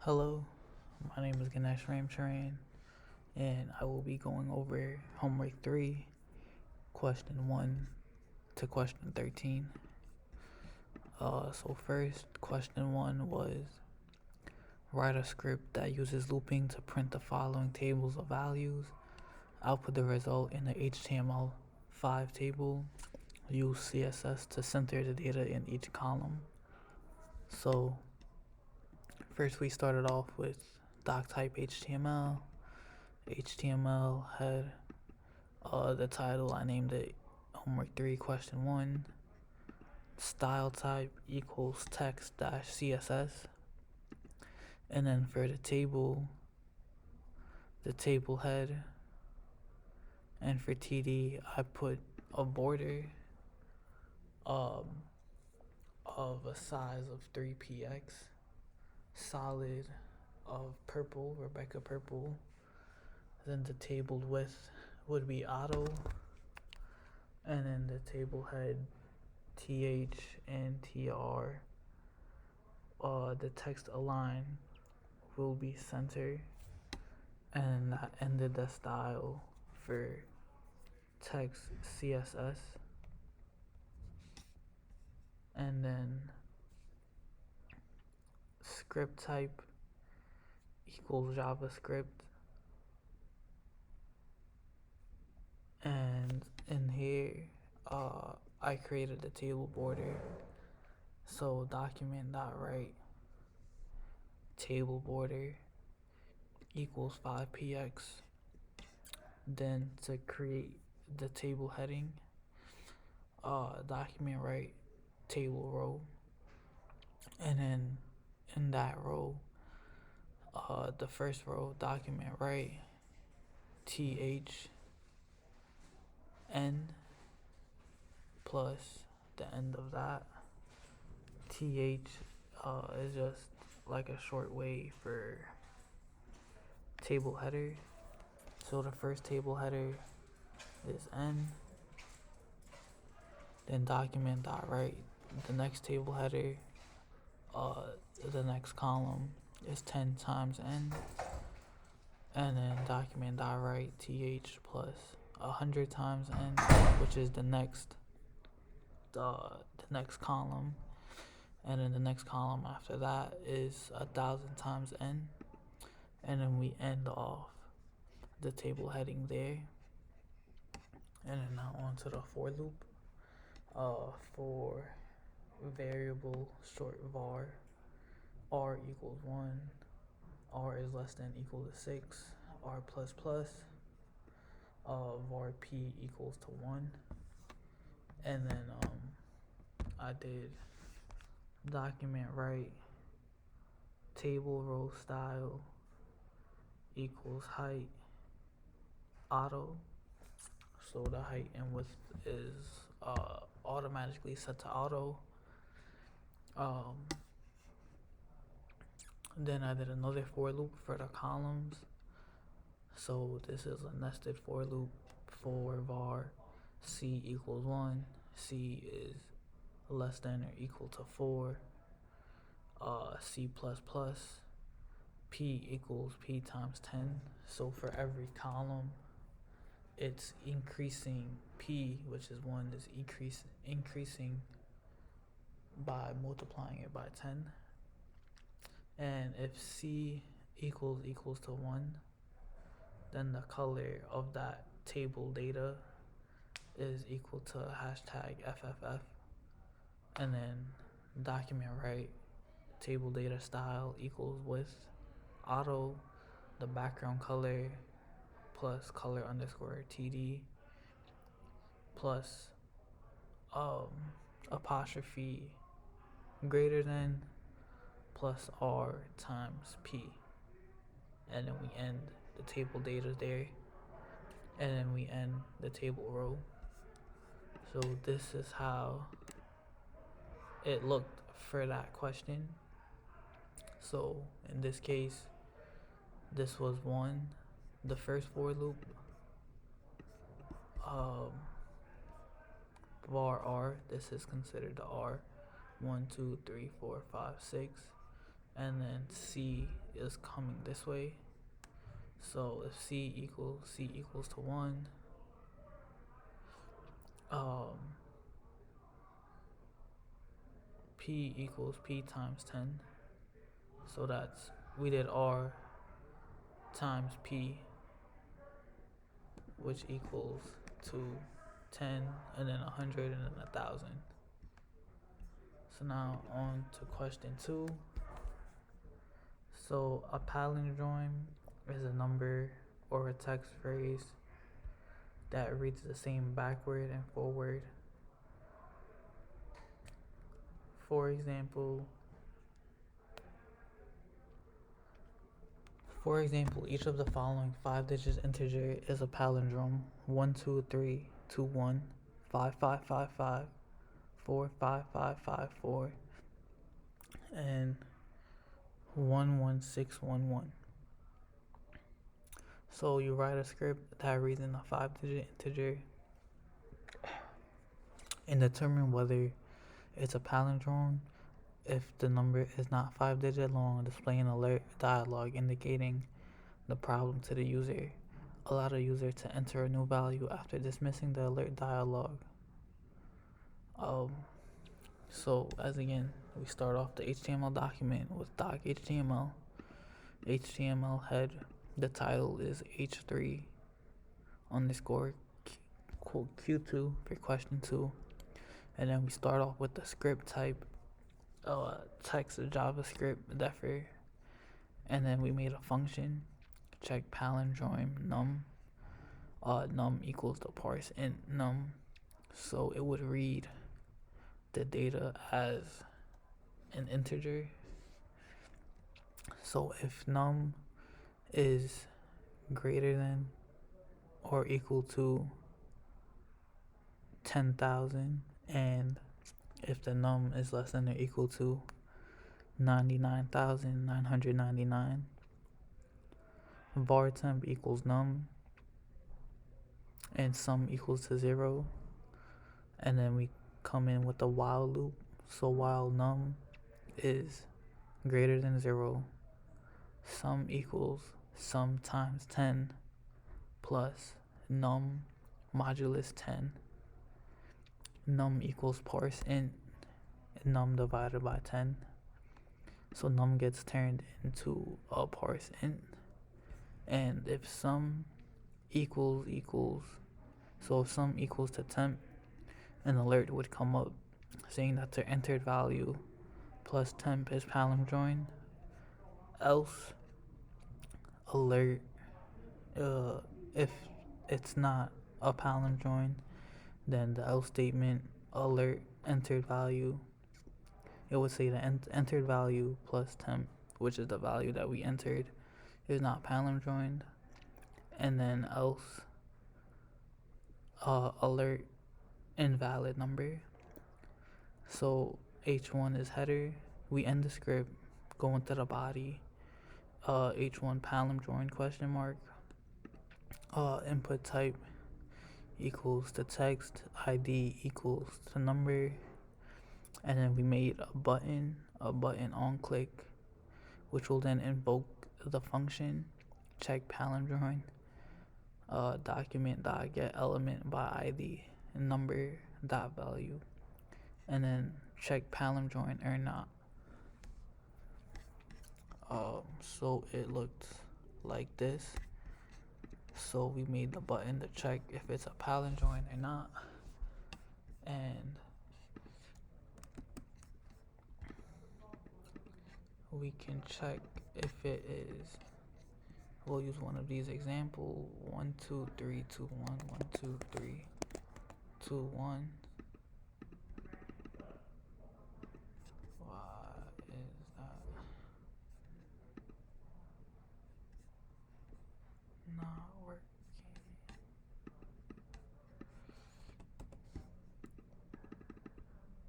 Hello, my name is Ganesh Ramcharan, and I will be going over homework 3, question 1 to question 13. So first, question 1 was write a script that uses looping to print the following tables of values. Output the result in the HTML5 table. Use CSS to center the data in each column. So first we started off with doc type HTML. HTML had the title, I named it homework 3 question 1. Style type equals text dash CSS. And then for the table head, and for TD I put a border of a size of 3px, solid of purple, Rebecca purple. Then the table width would be auto, and then the table head TH and TR. The text align will be center, and that ended the style for text CSS. And then script type equals JavaScript, and in here I created the table border. So document.write table border equals 5px. Then to create the table heading, document write table row, and then in that row, the first row, document write THN plus the end of that. TH is just like a short way for table header. So the first table header is N. Then document.write the next table header, the next column is 10 times N. And then document.write TH plus 100 times N, which is the next column. And then the next column after that is 1,000 times N. And then we end off the table heading there. And then now on to the for loop. For variable short var, r equals 1, r is less than equal to 6, r plus plus, var p equals to 1. And then I did document write table row style equals height auto. So the height and width is automatically set to auto. Then I did another for loop for the columns. So this is a nested for loop for var c equals 1, c is less than or equal to 4, c plus plus, p equals p times 10. So for every column it's increasing p, which is 1, is increasing by multiplying it by 10. And if c equals to 1, then the color of that table data is equal to hashtag FFF. And then document write table data style equals width auto, the background color plus color underscore TD plus apostrophe greater than plus R times P. And then we end the table data there. And then we end the table row. So this is how it looked for that question. So in this case, this was 1, the first for loop, var R, this is considered the R, 1, 2, 3, 4, 5, 6. and then C is coming this way. So if C equals to 1, P equals P times 10. So that's, we did R times P, which equals to 10, and then 100, and then 1,000. So now on to question 2. So a palindrome is a number or a text phrase that reads the same backward and forward. For example, each of the following 5-digit integer is a palindrome: 1 2 3 2 1, 5 5 5 5, 4 5 5 5 4, and 1 1 6 1 1. So you write a script that reads in a 5-digit integer and determine whether it's a palindrome if the number is not 5-digit long, display an alert dialog indicating the problem to the user. Allow the user to enter a new value after dismissing the alert dialog. So as again, we start off the HTML document with doc.html, HTML head. The title is h3 underscore q2 for question 2, and then we start off with the script type, text JavaScript defer, and then we made a function, check palindrome num, num equals the parse int num, so it would read the data as an integer. So if num is greater than or equal to 10,000, and if the num is less than or equal to 99,999, var temp equals num and sum equals to 0, and then we come in with the while loop. So while num is greater than 0, sum equals sum times 10 plus num modulus 10. Num equals parse int num divided by 10. So num gets turned into a parse int, and if sum equals, so if sum equals to temp, an alert would come up saying that the entered value plus temp is palindrome. Else alert, if it's not a palindrome, then the else statement alert entered value, it would say the entered value plus temp, which is the value that we entered, is not palindrome, and then else alert invalid number. So h1 is header, we end the script, go into the body, h1 palindrome question mark, input type equals the text, id equals the number, and then we made a button on click, which will then invoke the function check palindrome, document dot get element by id and number dot value, and then check palindrome or not. So it looked like this. So we made the button to check if it's a palindrome or not, and we can check if it is. We'll use one of these examples: 1 2 3 2 1, 1 2 3 2 1.